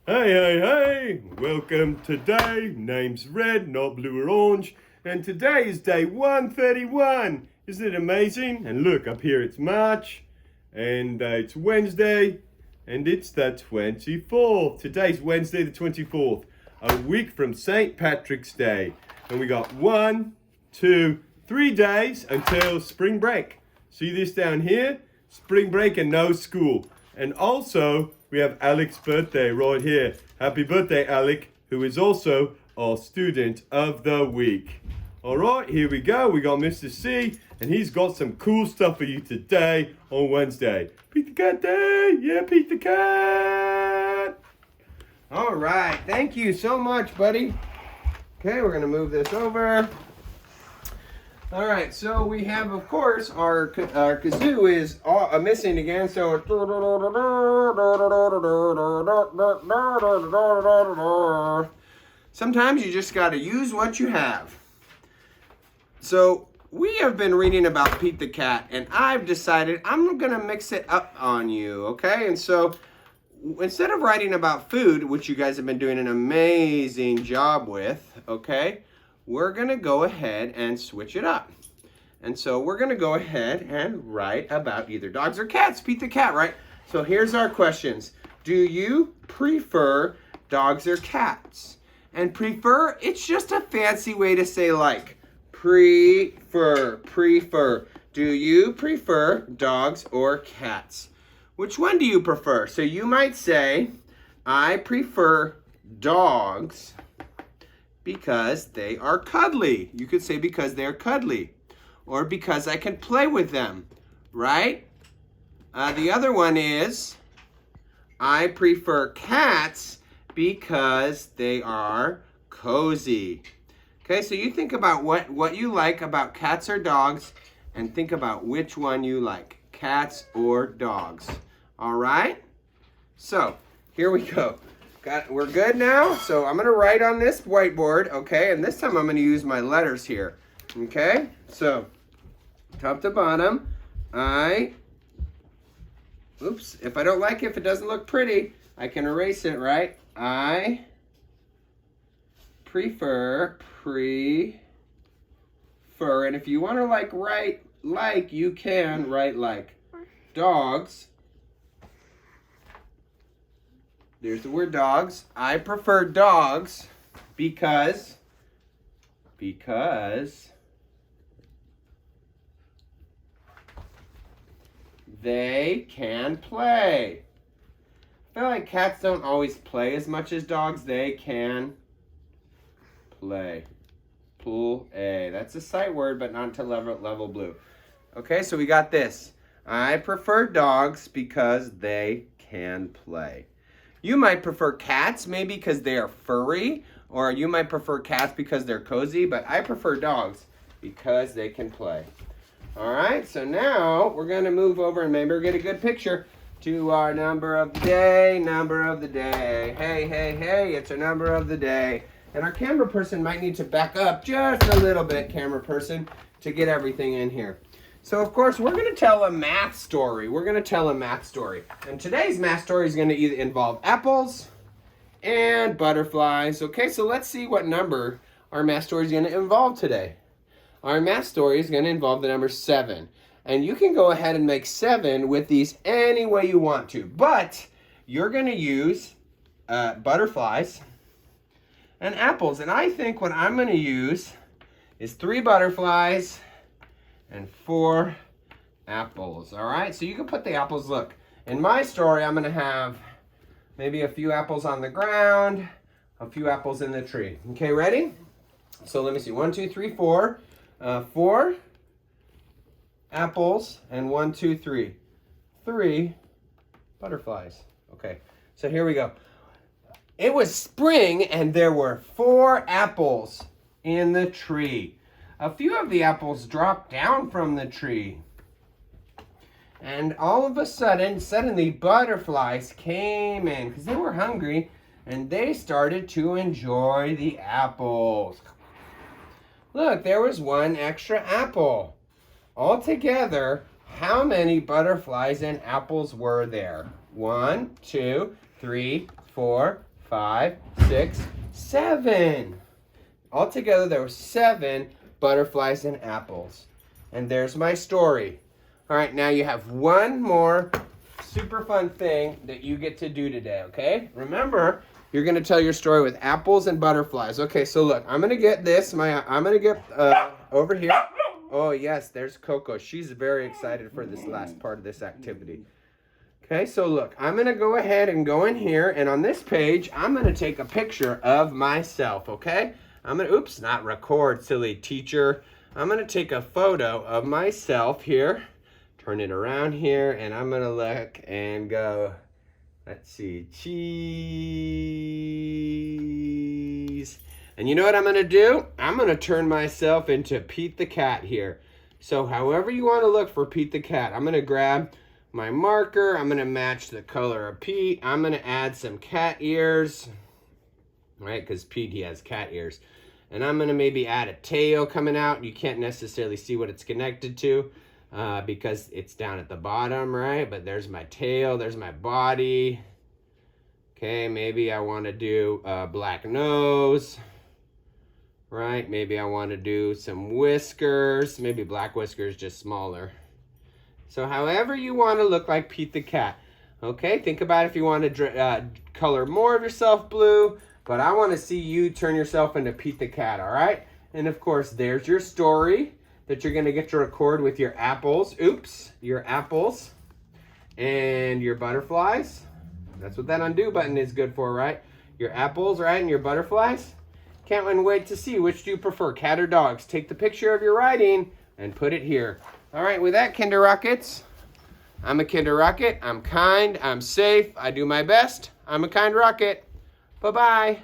Hey, hey, hey! Welcome today. Name's Red, not blue or orange. And today is day 131. Isn't it amazing? And look, up here it's March. And it's Wednesday. And it's the 24th. Today's Wednesday the 24th. A week from St. Patrick's Day. And we got 1, 2, 3 days until spring break. See this down here? Spring break and no school. And also, we have Alec's birthday right here. Happy birthday, Alec, who is also our student of the week. All right, here we go. We got Mr. C, and he's got some cool stuff for you today on Wednesday. Pete the Cat Day! Yeah, Pete the Cat! All right, thank you so much, buddy. Okay, we're going to move this over. All right, so we have, of course, our kazoo is missing again, so sometimes you just got to use what you have. So we have been reading about Pete the Cat, and I've decided I'm going to mix it up on you, okay? And so instead of writing about food, which you guys have been doing an amazing job with, okay, we're going to go ahead and switch it up. And so we're going to go ahead and write about either dogs or cats. Pete the Cat, right? So here's our questions. Do you prefer dogs or cats? And prefer, it's just a fancy way to say like. Prefer. Do you prefer dogs or cats? Which one do you prefer? So you might say, I prefer dogs because they are cuddly. You could say because they're cuddly. Or because I can play with them, right? The other one is, I prefer cats because they are cozy. Okay, so you think about what you like about cats or dogs, and think about which one you like, cats or dogs. All right? So, here we go. We're good now? So I'm going to write on this whiteboard, okay? And this time I'm going to use my letters here, okay? So, top to bottom, if I don't like it, if it doesn't look pretty, I can erase it, right? I prefer, and if you want to write like, you can write like. Dogs. There's the word dogs. I prefer dogs because they can play. I feel like cats don't always play as much as dogs. They can play. Play. That's a sight word, but not to level blue. Okay, so we got this. I prefer dogs because they can play. You might prefer cats, maybe because they are furry, or you might prefer cats because they're cozy, but I prefer dogs because they can play. All right, so now we're going to move over and maybe we'll get a good picture to our number of the day, Hey, it's our number of the day. And our camera person might need to back up just a little bit, camera person, to get everything in here. So, of course, we're going to tell a math story. And today's math story is going to either involve apples and butterflies. Okay, so let's see what number our math story is going to involve today. Our math story is going to involve the number 7. And you can go ahead and make 7 with these any way you want to. But you're going to use butterflies and apples. And I think what I'm going to use is 3 butterflies and 4 apples. All right, so you can put the apples. Look, in my story, I'm going to have maybe a few apples on the ground, a few apples in the tree. Okay, ready? So let me see. 1, 2, 3, 4. 4 apples and 1, 2, 3. 3 butterflies. Okay, so here we go. It was spring and there were 4 apples in the tree. A few of the apples dropped down from the tree. And all of a suddenly butterflies came in because they were hungry and they started to enjoy the apples. Look, there was 1 extra apple. Altogether, how many butterflies and apples were there? 1, 2, 3, 4, 5, 6, 7. Altogether, there were 7 butterflies and apples. And there's my story. All right, now you have one more super fun thing that you get to do today, okay? Remember, you're gonna tell your story with apples and butterflies. Okay, so look, I'm gonna get this. I'm gonna get over here. Oh yes, there's Coco. She's very excited for this last part of this activity. Okay, so look, I'm gonna go ahead and go in here, and on this page, I'm gonna take a picture of myself. Okay, oops, not record, silly teacher. I'm gonna take a photo of myself here. Turn it around here, and I'm gonna look and go. Let's see, cheese. And you know what I'm gonna do? I'm gonna turn myself into Pete the Cat here. So however you wanna look for Pete the Cat, I'm gonna grab my marker, I'm gonna match the color of Pete. I'm gonna add some cat ears, right? Because Pete, he has cat ears. And I'm gonna maybe add a tail coming out. You can't necessarily see what it's connected to. Because it's down at the bottom, right? But there's my tail, there's my body. Okay, maybe I want to do a black nose, right? Maybe I want to do some whiskers. Maybe black whiskers, just smaller. So however you want to look like Pete the Cat. Okay, think about if you want to color more of yourself blue, but I want to see you turn yourself into Pete the Cat, all right? And of course, there's your story that you're gonna get to record with your apples. Oops, your apples and your butterflies. That's what that undo button is good for, right? Your apples, right, and your butterflies. Can't wait to see which do you prefer, cat or dogs. Take the picture of your writing and put it here. All right, with that, Kinder Rockets, I'm a Kinder Rocket. I'm kind, I'm safe, I do my best. I'm a kind rocket. Bye-bye.